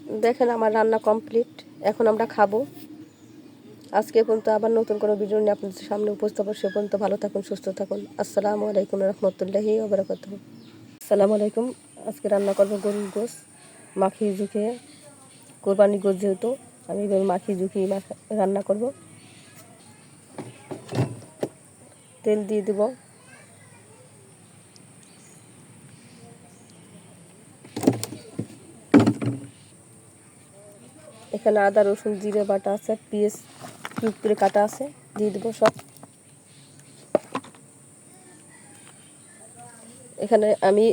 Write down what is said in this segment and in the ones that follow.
দেখেন আমার রান্না কমপ্লিট, এখন আমরা খাবো। আজকে পর্যন্ত আবার নতুন কোনো ভিডিও নিয়ে আপনাদের সামনে উপস্থাপন, সে পর্যন্ত ভালো থাকুন, সুস্থ থাকুন। আসসালামু আলাইকুম রহমতুল্লাহি ওয়া বারাকাতুহু। আসসালামু আলাইকুম। আজকে রান্না করবো গরুর গোশ মাখিয়ে ঝুঁকিয়ে, কোরবানি গোশ যেহেতু আমি এভাবে মাখিয়ে ঝুঁকিয়ে রান্না করব। তেল দিয়ে দেব, এখানে আদা রসুন জিরে বাটা আছে, পেঁয়াজ কিউব করে কাটা আছে, দিয়ে দেবো সব। এখানে আমি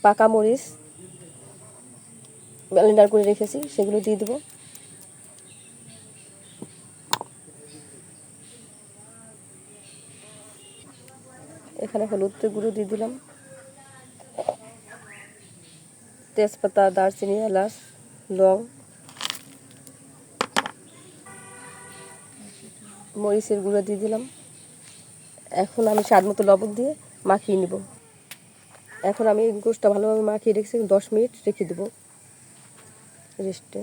পাকা মরিচ ব্লেন্ডার করে রেখেছি, সেগুলো দিয়ে দেবো। এখানে হলুদের গুঁড়ো দিয়ে দিলাম, তেজপাতা, দারচিনি, এলাচ, লং, মরিচের গুঁড়ো দিয়ে দিলাম। এখন আমি স্বাদ মতো লবণ দিয়ে মাখিয়ে নিব। এখন আমি গোশটা ভালোভাবে মাখিয়ে রেখেছি, 10 মিনিট রেখে দেবো রেস্টে।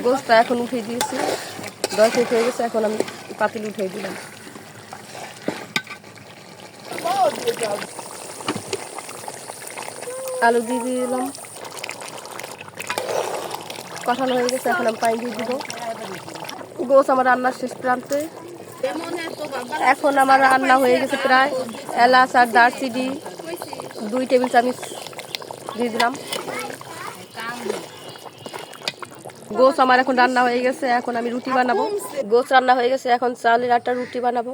গোশটা এখন উঠিয়ে দিয়েছি, 10 মিনিট হয়ে গেছে। এখন আমি পাতিল উঠিয়ে দিলাম। আলু দিয়ে দিলাম, কষানো হয়ে গেছে। এখন আমি পানি দিয়ে দিব। গোশ আমার রান্নার শেষ প্রান্তে। এখন আমার রান্না হয়ে গেছে প্রায়। এলাচ আর দারচিনি 2 টেবিল চামচ দিয়ে দিলাম। গোশ আমার এখন রান্না হয়ে গেছে। এখন আমি রুটি বানাবো। গোশ রান্না হয়ে গেছে, এখন চালের আটার রুটি বানাবো।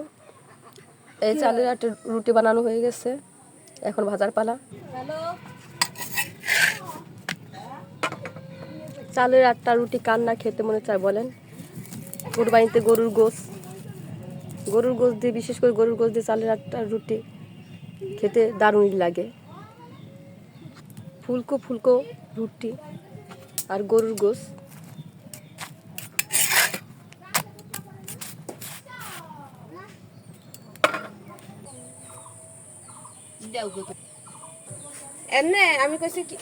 এই চালের আটার রুটি বানানো হয়ে গেছে, এখন ভাজার পালা। চালের আটটা রুটি কার না খেতে মনে চায় বলেন? কুরবানিতে গরুর গোশ দিয়ে, বিশেষ করে গরুর গোশ দিয়ে চালের আটটা রুটি খেতে দারুণ লাগে। ফুলকো ফুলকো রুটি আর গরুর গোশ। এনে আমি কইছি কি